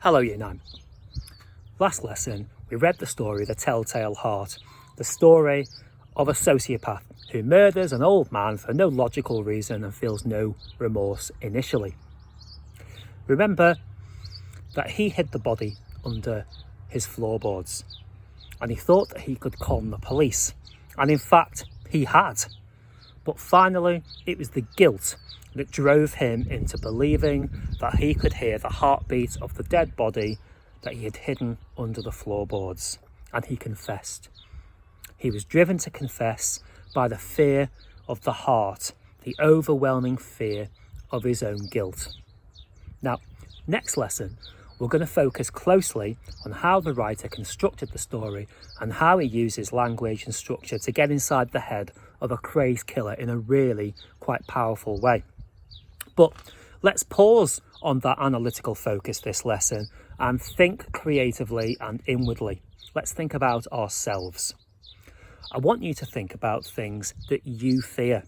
Hello Year 9. Last lesson we read the story The Telltale Heart, the story of a sociopath who murders an old man for no logical reason and feels no remorse initially. Remember that he hid the body under his floorboards and he thought that he could con the police, and in fact he had. But finally it was the guilt that drove him into believing that he could hear the heartbeat of the dead body that he had hidden under the floorboards, and he confessed. He was driven to confess by the fear of the heart, the overwhelming fear of his own guilt. Now, next lesson, we're going to focus closely on how the writer constructed the story and how he uses language and structure to get inside the head of a crazed killer in a really quite powerful way. But let's pause on that analytical focus this lesson and think creatively and inwardly. Let's think about ourselves. I want you to think about things that you fear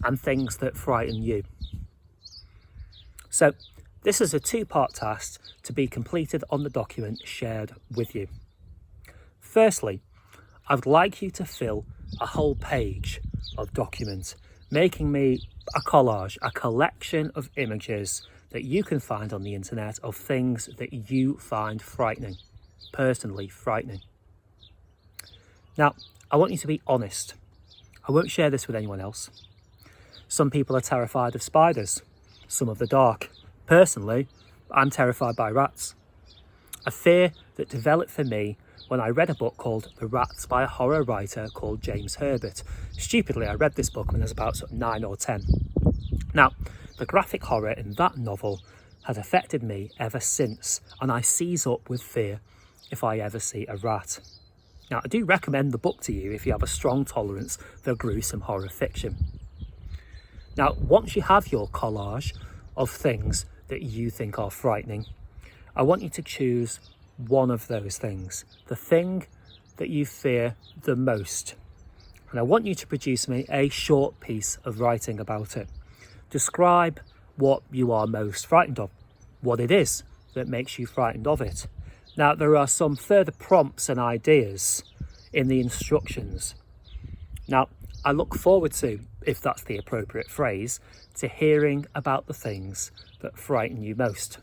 and things that frighten you. So this is a two-part task to be completed on the document shared with you. Firstly, I would like you to fill a whole page of document, making me a collage, a collection of images that you can find on the internet of things that you find frightening, personally frightening. Now, I want you to be honest. I won't share this with anyone else. Some people are terrified of spiders, some of the dark. Personally, I'm terrified by rats. A fear that developed for me when I read a book called The Rats by a horror writer called James Herbert. Stupidly, I read this book when I was about 9 or 10. Now, the graphic horror in that novel has affected me ever since, and I seize up with fear if I ever see a rat. Now, I do recommend the book to you if you have a strong tolerance for gruesome horror fiction. Now, once you have your collage of things that you think are frightening, I want you to choose one of those things, the thing that you fear the most. And I want you to produce me a short piece of writing about it. Describe what you are most frightened of, what it is that makes you frightened of it. Now, there are some further prompts and ideas in the instructions. Now, I look forward to, if that's the appropriate phrase, to hearing about the things that frighten you most.